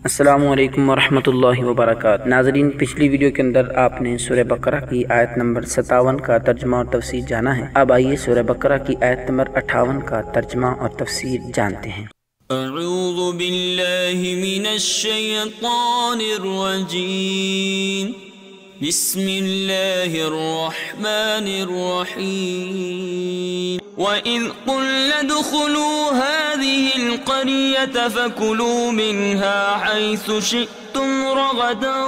السلام علیکم ورحمۃ اللہ وبرکاتہ۔ ناظرین، پچھلی ویڈیو کے اندر آپ نے سورہ بقرہ کی آیت نمبر 57 کا ترجمہ اور تفسیر جانا ہے۔ اب آئیے سورہ بقرہ کی آیت نمبر 58 کا ترجمہ اور تفسیر جانتے ہیں۔ اعوذ باللہ من الشیطان الرجیم، بسم اللہ الرحمن الرحیم۔ وَإِذْ قُلْنَا ادْخُلُوا هَٰذِهِ الْقَرْيَةَ فَكُلُوا مِنْهَا حَيْثُ شِئْتُمْ رَغَدًا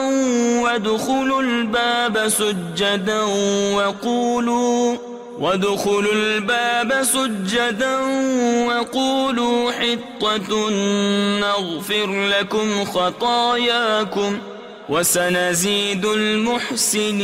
وَادْخُلُوا الْبَابَ سُجَّدًا وَقُولُوا حِطَّةٌ نَغْفِرْ لَكُمْ خَطَايَاكُمْ وَسَنَزِيدُ الْمُحْسِنِينَ۔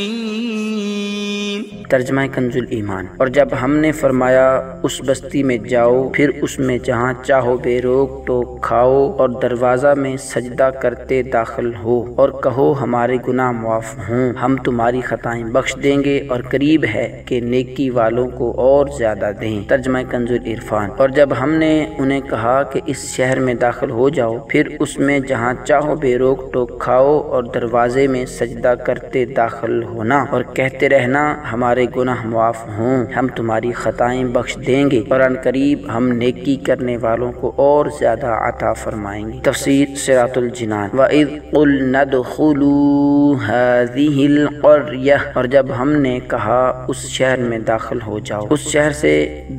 ترجمہ کنز الایمان۔ اور جب ہم نے فرمایا اس بستی میں جاؤ، پھر اس میں جہاں چاہو بے روک ٹوک کھاؤ اور دروازہ میں سجدہ کرتے داخل ہو اور کہو ہمارے گناہ معاف ہوں، ہم تمہاری خطائیں بخش دیں گے اور قریب ہے کہ نیکی والوں کو اور زیادہ دیں۔ ترجمہ کنز العرفان۔ اور جب ہم نے انہیں کہا کہ اس شہر میں داخل ہو جاؤ، پھر اس میں جہاں چاہو بے روک ٹوک کھاؤ اور دروازے میں سجدہ کرتے داخل ہونا اور کہتے رہنا ہمارے گناہ معاف ہوں، ہم تمہاری خطائیں بخش دیں گے اور ان قریب ہم نیکی کرنے والوں کو اور زیادہ عطا فرمائیں گے۔ تفسیر صراط الجنان۔ وَإِذْ قُلْنَا ادْخُلُوا هَٰذِهِ الْقَرْيَةَ، اور جب ہم نے کہا اس شہر میں داخل ہو جاؤ۔ اس شہر سے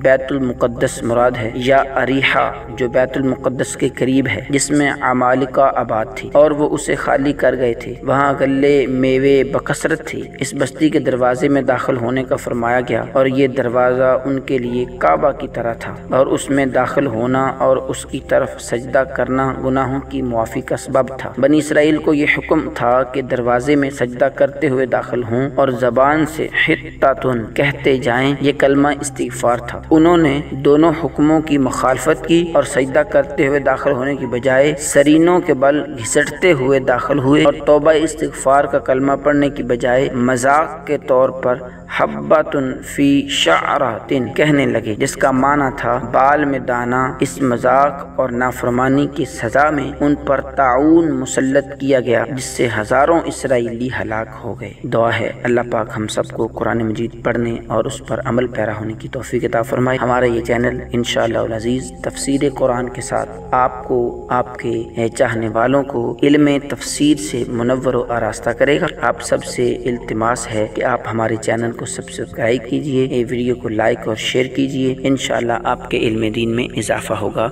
بیت المقدس مراد ہے یا اریحہ جو بیت المقدس کے قریب ہے، جس میں عمالقہ آباد تھی اور وہ اسے خالی کر گئے تھے۔ وہاں غلے میوے بکثرت تھی۔ اس بستی کے دروازے میں داخل ہونے کا فرمایا گیا اور یہ دروازہ ان کے لیے کعبہ کی طرح تھا، اور اس میں داخل ہونا اور اس کی طرف سجدہ کرنا گناہوں کی معافی کا سبب تھا۔ بنی اسرائیل کو یہ حکم تھا کہ دروازے میں سجدہ کرتے ہوئے داخل ہوں اور زبان سے حطۃ کہتے جائیں، یہ کلمہ استغفار تھا۔ انہوں نے دونوں حکموں کی مخالفت کی اور سجدہ کرتے ہوئے داخل ہونے کی بجائے سرینوں کے بل گھسٹتے ہوئے داخل ہوئے اور توبہ استغفار کا کلمہ پڑھنے کی بجائے مذاق کے طور پر حبۃ فی شعرۃ کہنے لگے، جس کا معنی تھا بال میں دانا۔ اس مذاق اور نافرمانی کی سزا میں ان پر طاعون مسلط کیا گیا، جس سے ہزاروں اسرائیلی ہلاک ہو گئے۔ دعا ہے اللہ پاک ہم سب کو قرآن مجید پڑھنے اور اس پر عمل پیرا ہونے کی توفیق عطا فرمائے۔ ہمارا یہ چینل انشاءاللہ العزیز تفسیر قرآن کے ساتھ آپ کو، آپ کے چاہنے والوں کو علم تفسیر سے منور و آراستہ کرے گا۔ آپ سب سے التماس ہے کہ آپ ہمارے چینل کو سبسکرائب کیجئے، یہ ویڈیو کو لائک اور شیئر کیجئے، انشاءاللہ آپ کے علم دین میں اضافہ ہوگا۔